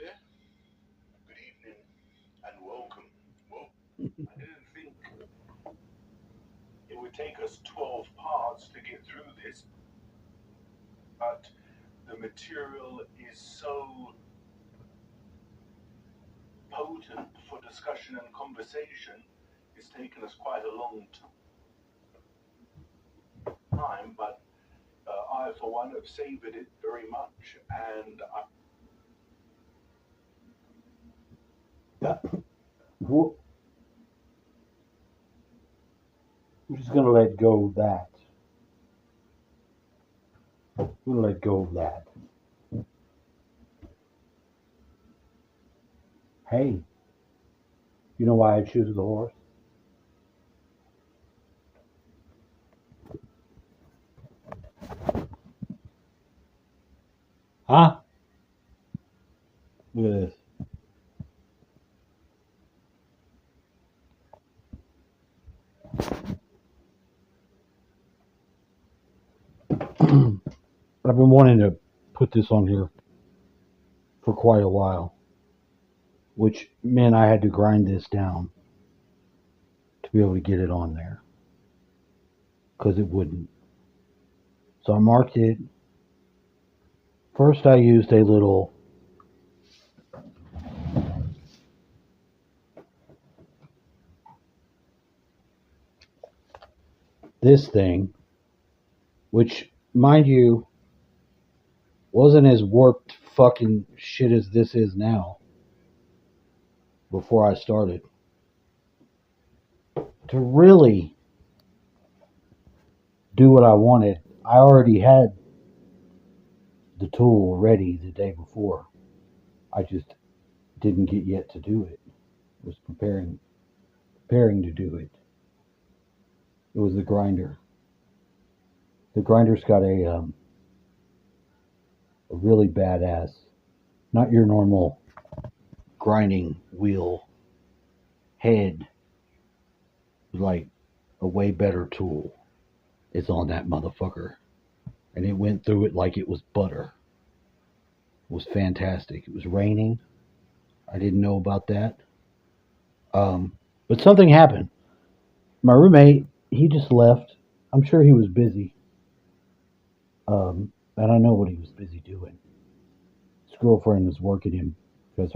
there. Good evening and welcome. Well, I didn't think it would take us 12 parts to get through this, but the material is so potent for discussion and conversation. It's taken us quite a long time, but I, for one, have savored it very much, and We're just going to let go of that. We're going to let go of that. Hey, you know why I choose the horse? Huh? Look at this. I've been wanting to put this on here for quite a while, which meant I had to grind this down to be able to get it on there because it wouldn't. So I marked it. First, I used a little this thing, which, mind you, wasn't as warped fucking shit as this is now before I started. To really do what I wanted, I already had the tool ready the day before. I just didn't get yet to do it. I was preparing to do it. It was the grinder. The grinder's got a really badass, not your normal grinding wheel head, like a way better tool is on that motherfucker. And it went through it like it was butter. It was fantastic. It was raining. I didn't know about that. But something happened. My roommate, he just left. I'm sure he was busy. And I know what he was busy doing. His girlfriend was working him because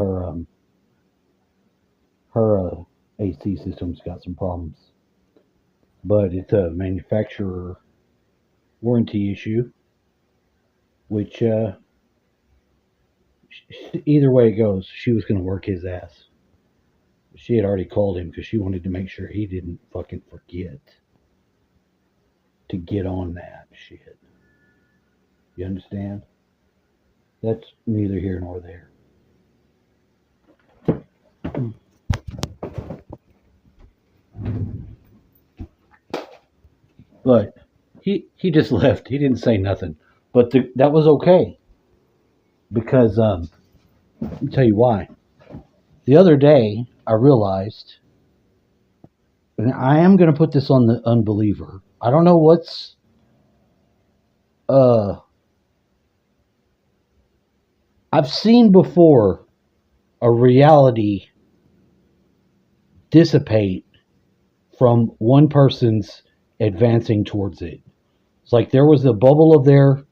her AC system's got some problems. But it's a manufacturer warranty issue, which either way it goes, she was going to work his ass. She had already called him because she wanted to make sure he didn't fucking forget to get on that shit. You understand? That's neither here nor there. But he just left. He didn't say nothing. But that was okay because let me tell you why. The other day I realized, and I am going to put this on the unbeliever. I don't know what's I've seen before a reality dissipate from one person's advancing towards it. It's like there was a bubble of their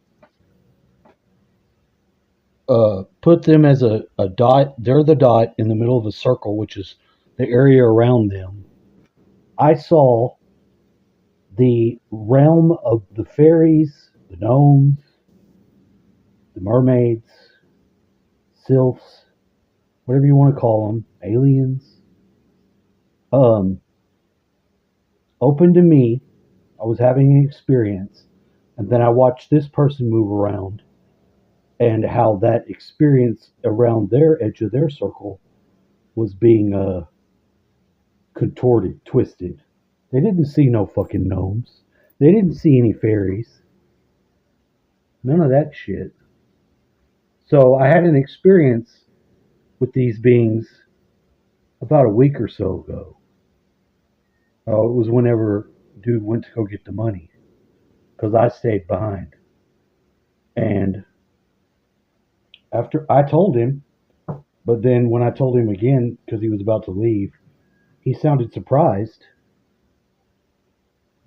put them as a dot. They're the dot in the middle of a circle, which is the area around them. I saw the realm of the fairies, the gnomes, the mermaids, sylphs, whatever you want to call them, aliens, open to me. I was having an experience, and then I watched this person move around, and how that experience around their edge of their circle was being contorted, twisted. They didn't see no fucking gnomes. They didn't see any fairies. None of that shit. So I had an experience with these beings about a week or so ago. It was whenever dude went to go get the money because I stayed behind. And after I told him, But then when I told him again, because he was about to leave, he sounded surprised.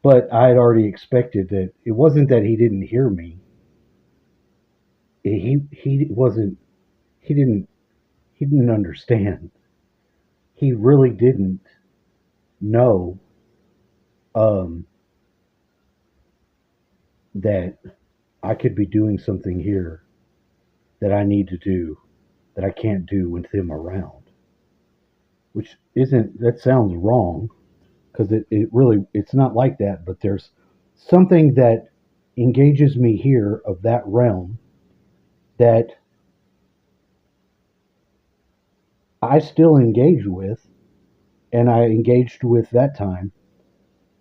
But I had already expected that. It wasn't that he didn't hear me. He wasn't. He didn't. He didn't understand. He really didn't know um, that I could be doing something here that I need to do that I can't do with him around. Which isn't. That sounds wrong because it really it's not like that. But there's something that engages me here of that realm that I still engage with, and I engaged with that time.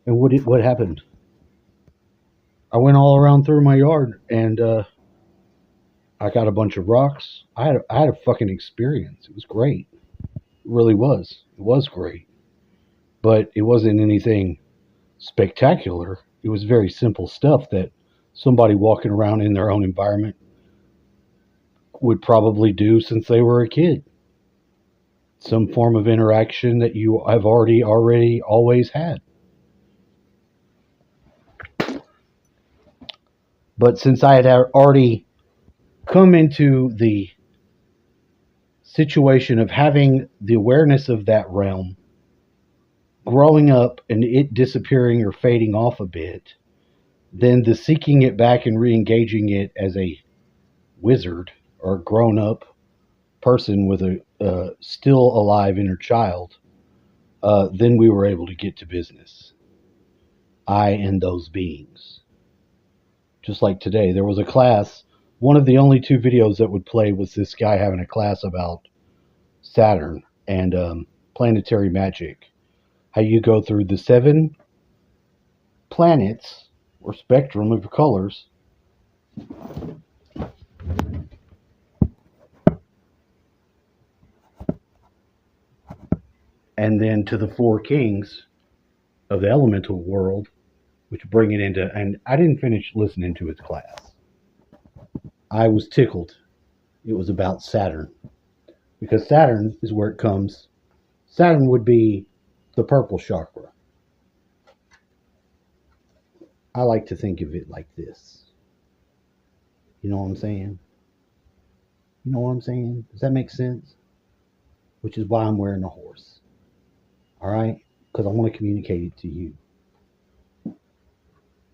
And what happened? I went all around through my yard, and I got a bunch of rocks. I had a fucking experience. It was great. It really was. It was great, but it wasn't anything spectacular. It was very simple stuff that somebody walking around in their own environment would probably do since they were a kid. Some form of interaction that you have already always had. But since I had already come into the situation of having the awareness of that realm, growing up and it disappearing or fading off a bit, then the seeking it back and re-engaging it as a wizard or a grown-up person with a still alive inner child, then we were able to get to business. I and those beings. Just like today, there was a class. One of the only two videos that would play was this guy having a class about Saturn and planetary magic. How you go through the 7 planets or spectrum of colors and then to the 4 kings of the elemental world, which bring it into. And I didn't finish listening to his class. I was tickled. It was about Saturn. Because Saturn is where it comes. Saturn would be the purple chakra. I like to think of it like this. You know what I'm saying? You know what I'm saying? Does that make sense? Which is why I'm wearing a horse. All right? Because I want to communicate it to you.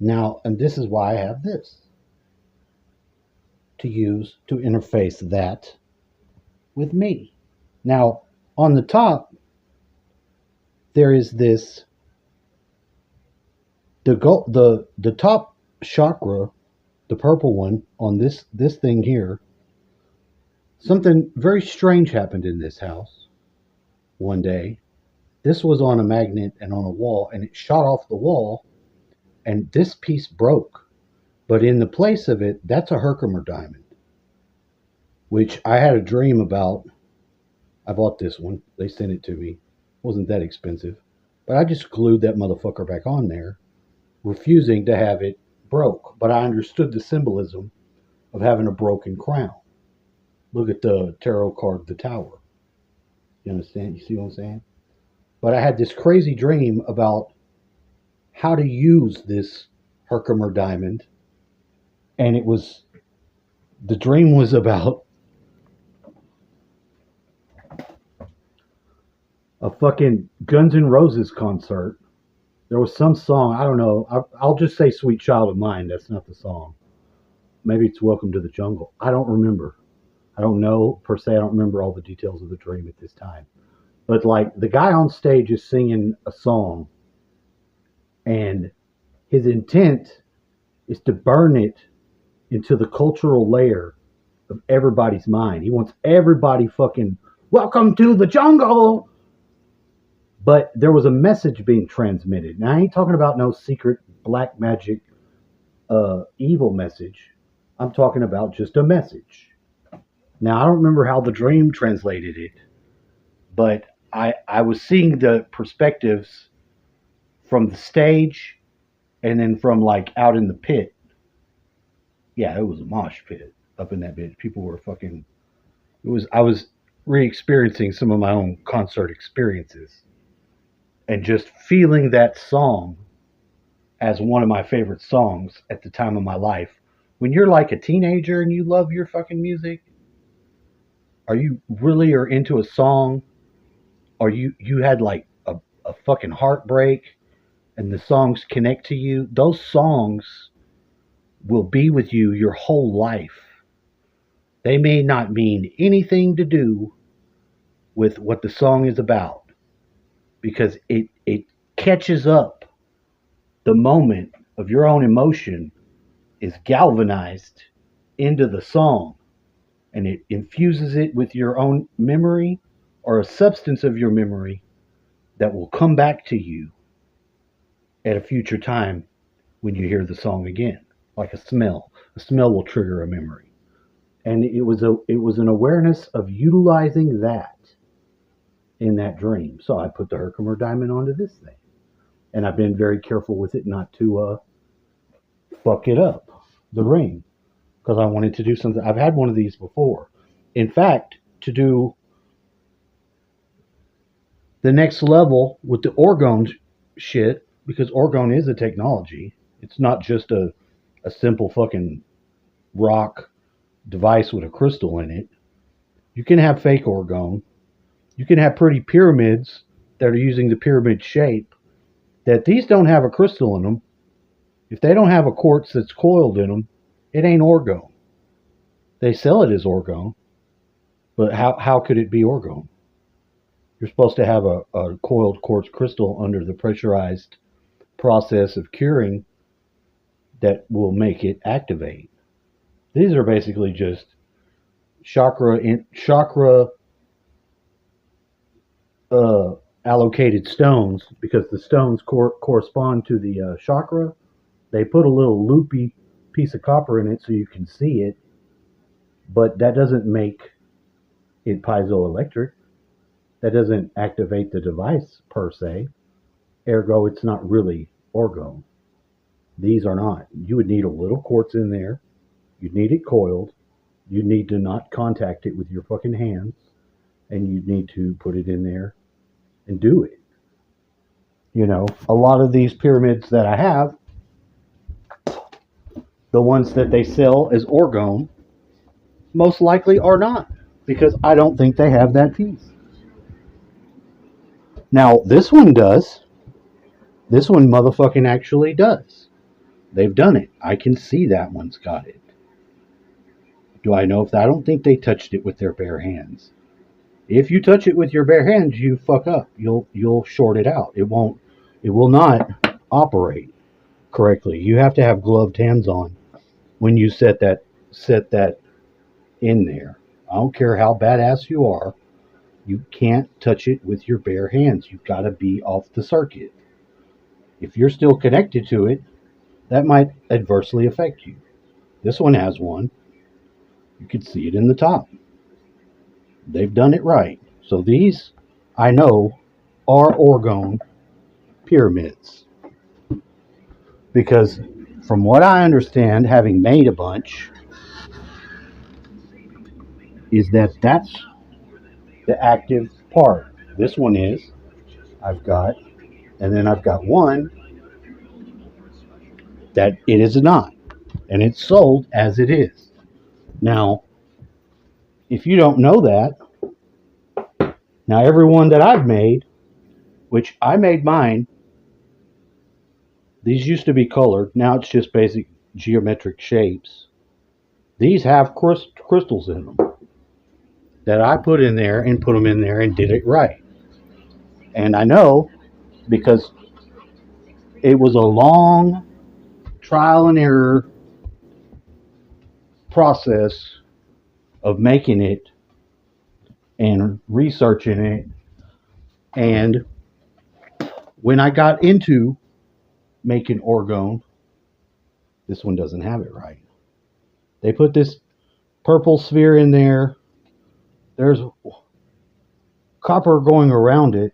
Now, and this is why I have this. To use to interface that with me. Now, on the top, there is this the top chakra, the purple one on this thing here. Something very strange happened in this house one day. This was on a magnet and on a wall, and it shot off the wall, and this piece broke. But in the place of it, that's a Herkimer diamond, which I had a dream about. I bought this one. They sent it to me. It wasn't that expensive. But I just glued that motherfucker back on there, refusing to have it broke. But I understood the symbolism of having a broken crown. Look at the tarot card, the Tower. You understand? You see what I'm saying? But I had this crazy dream about how to use this Herkimer diamond. And the dream was about a fucking Guns N' Roses concert. There was some song, I don't know. I'll just say Sweet Child of Mine. That's not the song. Maybe it's Welcome to the Jungle. I don't remember. I don't know per se. I don't remember all the details of the dream at this time. But like the guy on stage is singing a song, and his intent is to burn it into the cultural layer of everybody's mind. He wants everybody fucking welcome to the jungle. But there was a message being transmitted. Now I ain't talking about no secret black magic evil message. I'm talking about just a message. Now I don't remember how the dream translated it, but I was seeing the perspectives from the stage and then from like out in the pit. Yeah, it was a mosh pit up in that bitch. People were fucking. I was re-experiencing some of my own concert experiences and just feeling that song as one of my favorite songs at the time of my life. When you're like a teenager and you love your fucking music, are you really are into a song, or you had like a fucking heartbreak and the songs connect to you, those songs will be with you your whole life. They may not mean anything to do with what the song is about, because it catches up the moment of your own emotion, is galvanized into the song, and it infuses it with your own memory or a substance of your memory that will come back to you at a future time when you hear the song again. Like a smell. A smell will trigger a memory. And it was an awareness of utilizing that in that dream. So I put the Herkimer diamond onto this thing. And I've been very careful with it not to fuck it up, the ring, because I wanted to do something. I've had one of these before. In fact, to do the next level with the orgone shit, because orgone is a technology. It's not just a simple fucking rock device with a crystal in it. You can have fake orgone. You can have pretty pyramids that are using the pyramid shape, that these don't have a crystal in them. If they don't have a quartz that's coiled in them, it ain't orgone. They sell it as orgone, but how could it be orgone? You're supposed to have a coiled quartz crystal under the pressurized process of curing that will make it activate. These are basically just chakra allocated stones, because the stones correspond to the chakra. They put a little loopy piece of copper in it so you can see it, but that doesn't make it piezoelectric. That doesn't activate the device per se. Ergo, it's not really orgone. These are not. You would need a little quartz in there. You'd need it coiled. You'd need to not contact it with your fucking hands. And you'd need to put it in there and do it. You know, a lot of these pyramids that I have, the ones that they sell as orgone, most likely are not, because I don't think they have that piece. Now, this one does. This one motherfucking actually does. They've done it. I can see that one's got it. Do I know if I don't think they touched it with their bare hands. If you touch it with your bare hands, you fuck up. You'll short it out. It will not operate correctly. You have to have gloved hands on when you set that in there. I don't care how badass you are. You can't touch it with your bare hands. You've got to be off the circuit. If you're still connected to it, that might adversely affect you. This one has one. You can see it in the top. They've done it right. So these, I know, are orgone pyramids. Because from what I understand, having made a bunch, is that that's the active part. This one is, I've got, and then I've got one that it is not. And it's sold as it is. Now, if you don't know that, now every one that I've made, which I made mine, these used to be colored. Now it's just basic geometric shapes. These have crystals in them that I put in there and put them in there and did it right. And I know because it was a long trial and error process of making it and researching it. And when I got into making orgone, this one doesn't have it right. They put this purple sphere in there. There's copper going around it,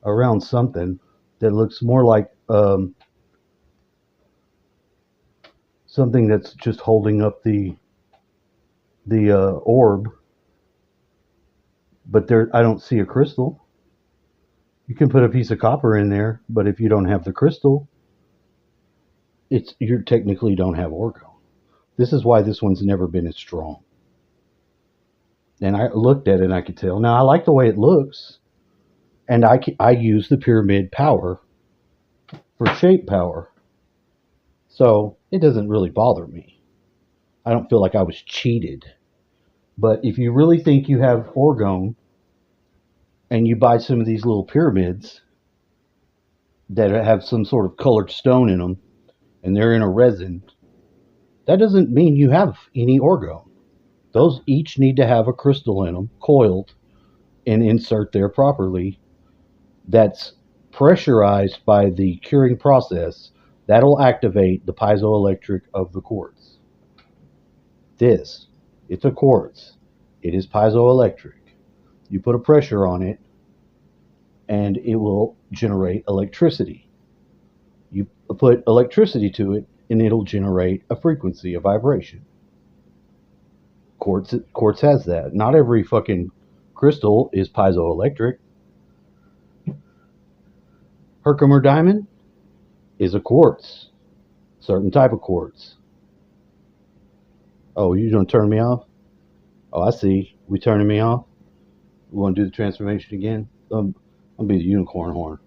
around something that looks more like something that's just holding up the orb. but there I don't see a crystal. You can put a piece of copper in there, but if you don't have the crystal, it's you technically don't have orgone. This is why this one's never been as strong. And I looked at it and I could tell. Now I like the way it looks, and I use the pyramid power for shape power, so it doesn't really bother me. I don't feel like I was cheated. But if you really think you have orgone and you buy some of these little pyramids that have some sort of colored stone in them and they're in a resin, that doesn't mean you have any orgone. Those each need to have a crystal in them, coiled, and insert there properly. That's pressurized by the curing process. That'll activate the piezoelectric of the quartz. It's a quartz. It is piezoelectric. You put a pressure on it, and it will generate electricity. You put electricity to it, and it'll generate a frequency, a vibration. Quartz has that. Not every fucking crystal is piezoelectric. Herkimer diamond is a quartz, certain type of quartz. Oh, you gonna turn me off? Oh, I see. We turning me off. We want to do the transformation again. I'll be the unicorn horn.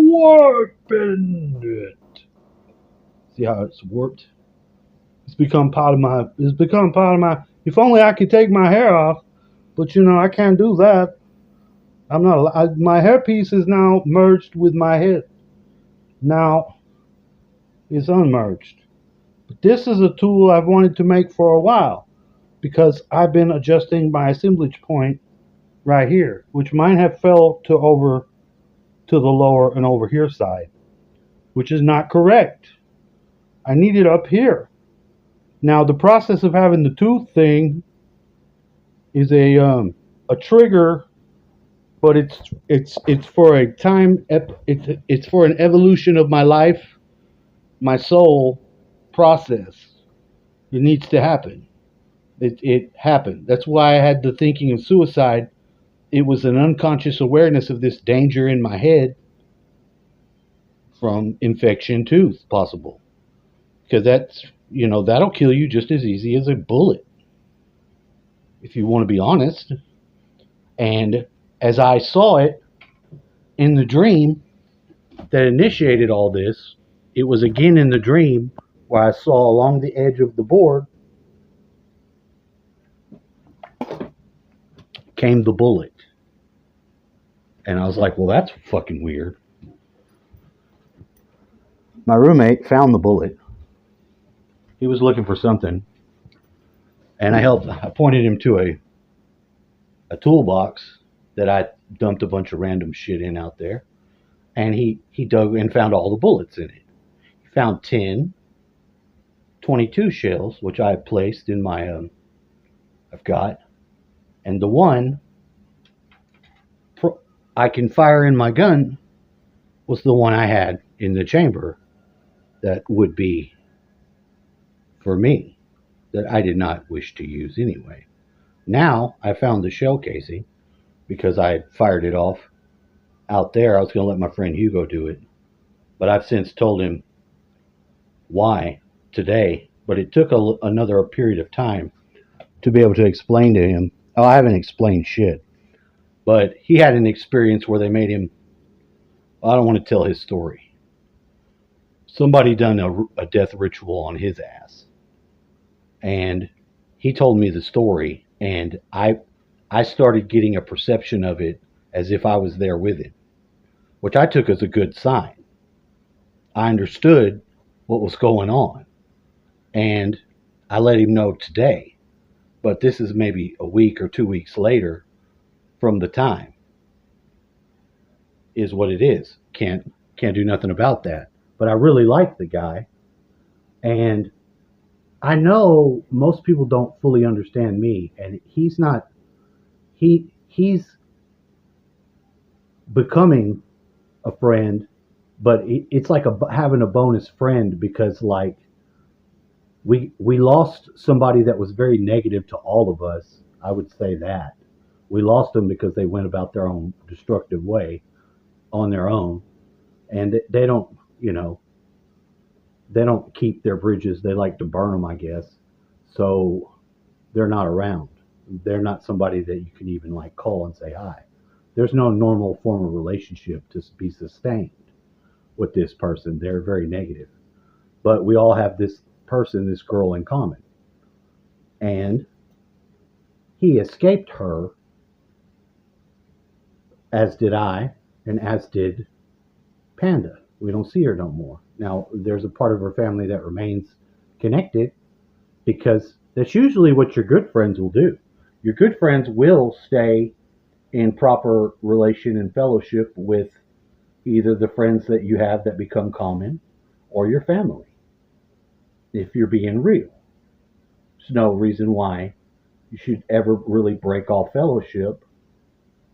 Warping it. See how it's warped? It's become part of my. If only I could take my hair off, but I can't do that. I'm not. My hairpiece is now merged with my head. Now it's unmerged. But this is a tool I've wanted to make for a while because I've been adjusting my assemblage point right here, which might have fell to the lower and over here side, which is not correct. I need it up here. Now the process of having the tooth thing is a trigger, but it's for a time. It's for an evolution of my life, my soul process. It needs to happen. It happened. That's why I had the thinking of suicide. It was an unconscious awareness of this danger in my head from infection tooth possible. Because that'll kill you just as easy as a bullet, if you want to be honest. And as I saw it in the dream that initiated all this, it was again in the dream where I saw along the edge of the board came the bullet. And I was like, well, that's fucking weird. My roommate found the bullet. He was looking for something. And I pointed him to a toolbox that I dumped a bunch of random shit in out there. And he dug and found all the bullets in it. He found 10 22 shells, which I have placed in my, I've got. And the one I can fire in my gun was the one I had in the chamber that would be for me, that I did not wish to use anyway. Now I found the shell casing because I had fired it off out there. I was going to let my friend Hugo do it, but I've since told him why today. But it took another period of time to be able to explain to him. Oh, I haven't explained shit. But he had an experience where they made him, I don't want to tell his story. Somebody done a death ritual on his ass. And he told me the story, and I started getting a perception of it as if I was there with him, which I took as a good sign. I understood what was going on, and I let him know today. But this is maybe a week or 2 weeks later from the time. Is what it is. Can't do nothing about that. But I really like the guy, and I know most people don't fully understand me, and he's not. He's becoming a friend, but it's like having a bonus friend, because like we lost somebody that was very negative to all of us. I would say that we lost them because they went about their own destructive way on their own, and they don't, you know, they don't keep their bridges. They like to burn them, I guess. So they're not around. They're not somebody that you can even like call and say hi. There's no normal form of relationship to be sustained with this person. They're very negative. But we all have this person, this girl in common. And he escaped her, as did I, and as did Panda. We don't see her no more. Now, there's a part of her family that remains connected because that's usually what your good friends will do. Your good friends will stay in proper relation and fellowship with either the friends that you have that become common or your family, if you're being real. There's no reason why you should ever really break off fellowship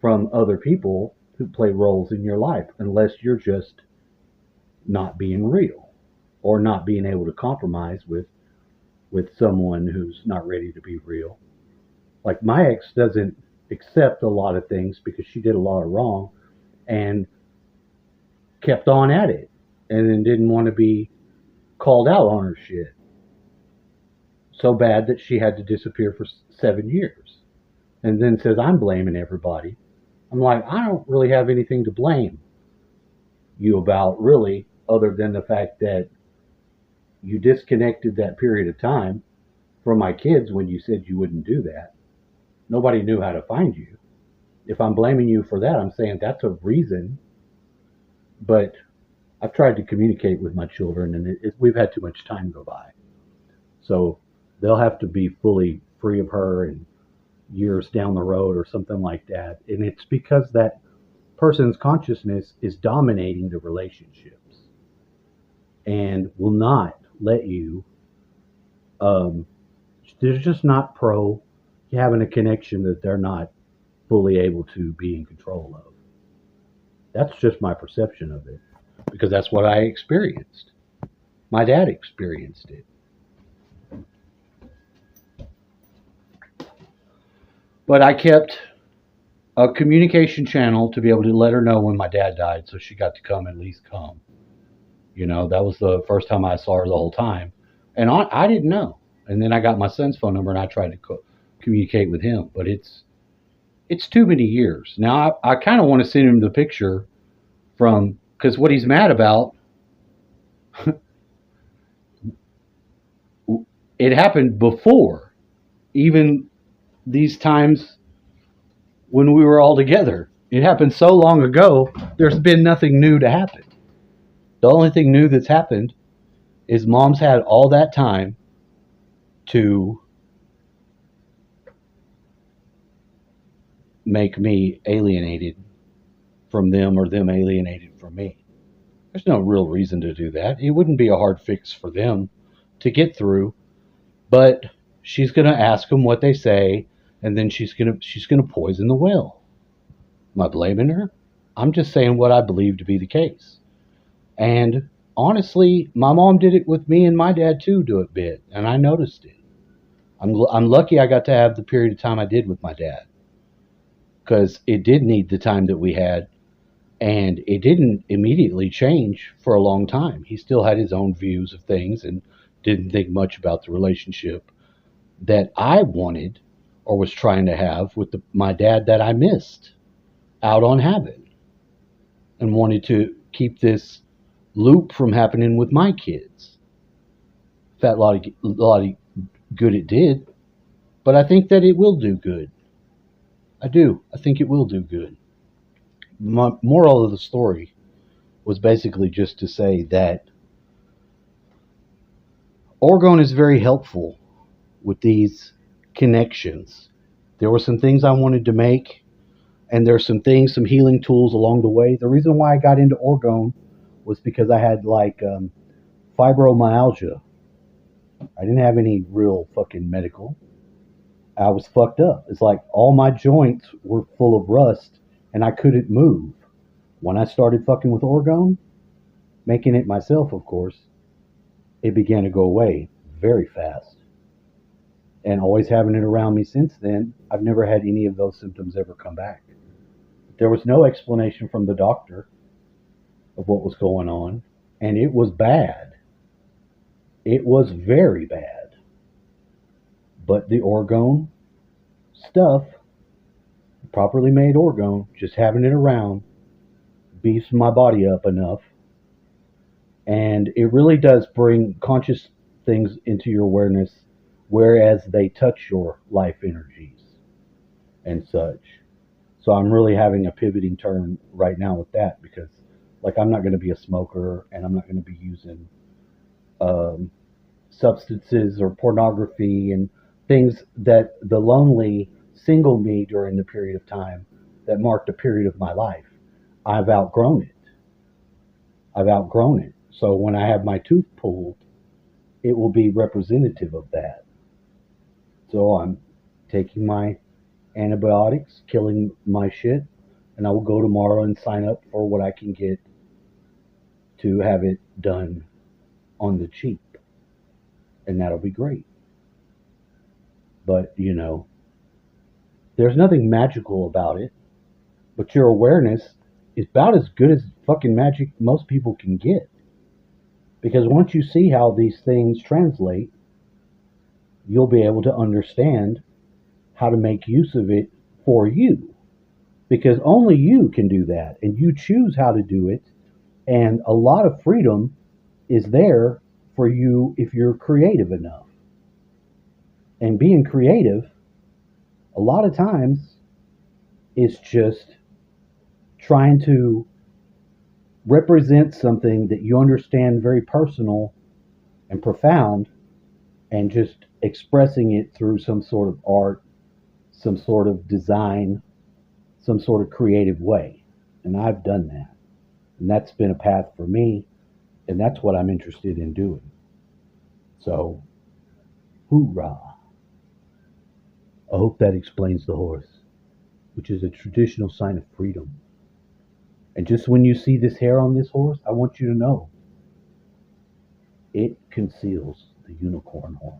from other people who play roles in your life unless you're just not being real or not being able to compromise with someone who's not ready to be real. Like my ex doesn't accept a lot of things because she did a lot of wrong and kept on at it and then didn't want to be called out on her shit. So bad that she had to disappear for 7 years and then says, I'm blaming everybody. I'm like, I don't really have anything to blame you about, really, other than the fact that you disconnected that period of time from my kids when you said you wouldn't do that. Nobody knew how to find you. If I'm blaming you for that, I'm saying that's a reason. But I've tried to communicate with my children, and we've had too much time go by. So they'll have to be fully free of her and years down the road or something like that. And it's because that person's consciousness is dominating the relationships and will not let you, they're just not pro having a connection that they're not fully able to be in control of. That's just my perception of it because that's what I experienced. My dad experienced it. But I kept a communication channel to be able to let her know when my dad died so she got to come, at least come. You know, that was the first time I saw her the whole time. And I didn't know. And then I got my son's phone number and I tried to communicate with him. But it's too many years. Now, I kind of want to send him the picture from, because what he's mad about, it happened before even these times when we were all together. It happened so long ago, there's been nothing new to happen. The only thing new that's happened is mom's had all that time to make me alienated from them or them alienated from me. There's no real reason to do that. It wouldn't be a hard fix for them to get through, but she's going to ask them what they say, and then she's going to poison the well. Am I blaming her? I'm just saying what I believe to be the case. And honestly, my mom did it with me and my dad too, do it bit, and I noticed it. I'm lucky I got to have the period of time I did with my dad because it did need the time that we had, and it didn't immediately change for a long time. He still had his own views of things and didn't think much about the relationship that I wanted or was trying to have with my dad that I missed out on having and wanted to keep this loop from happening with my kids. That a lot of good it did, but I think that it will do good. I do. I think it will do good. My moral of the story was basically just to say that Orgone is very helpful with these connections. There were some things I wanted to make, and there's some things, some healing tools along the way. The reason why I got into Orgone was because I had like fibromyalgia. I didn't have any real fucking medical. I was fucked up. It's like all my joints were full of rust and I couldn't move. When I started fucking with Orgone, making it myself, of course, it began to go away very fast. And always having it around me since then, I've never had any of those symptoms ever come back. There was no explanation from the doctor of what was going on, and it was bad. It was very bad. But the orgone stuff, properly made orgone, just having it around, beefs my body up enough. And it really does bring conscious things into your awareness, whereas they touch your life energies and such. So I'm really having a pivoting turn right now with that because, like, I'm not going to be a smoker and I'm not going to be using um, substances or pornography and things that the lonely single me during the period of time that marked a period of my life. I've outgrown it. I've outgrown it. So when I have my tooth pulled, it will be representative of that. So I'm taking my antibiotics, killing my shit, and I will go tomorrow and sign up for what I can get to have it done on the cheap. And that'll be great. But, there's nothing magical about it, but your awareness is about as good as fucking magic most people can get. Because once you see how these things translate, you'll be able to understand how to make use of it for you. Because only you can do that, and you choose how to do it, and a lot of freedom is there for you if you're creative enough. And being creative, a lot of times, is just trying to represent something that you understand very personal and profound and just expressing it through some sort of art, some sort of design, some sort of creative way. And I've done that. And that's been a path for me. And that's what I'm interested in doing. So, hoorah. I hope that explains the horse, which is a traditional sign of freedom. And just when you see this hair on this horse, I want you to know it conceals the unicorn horn.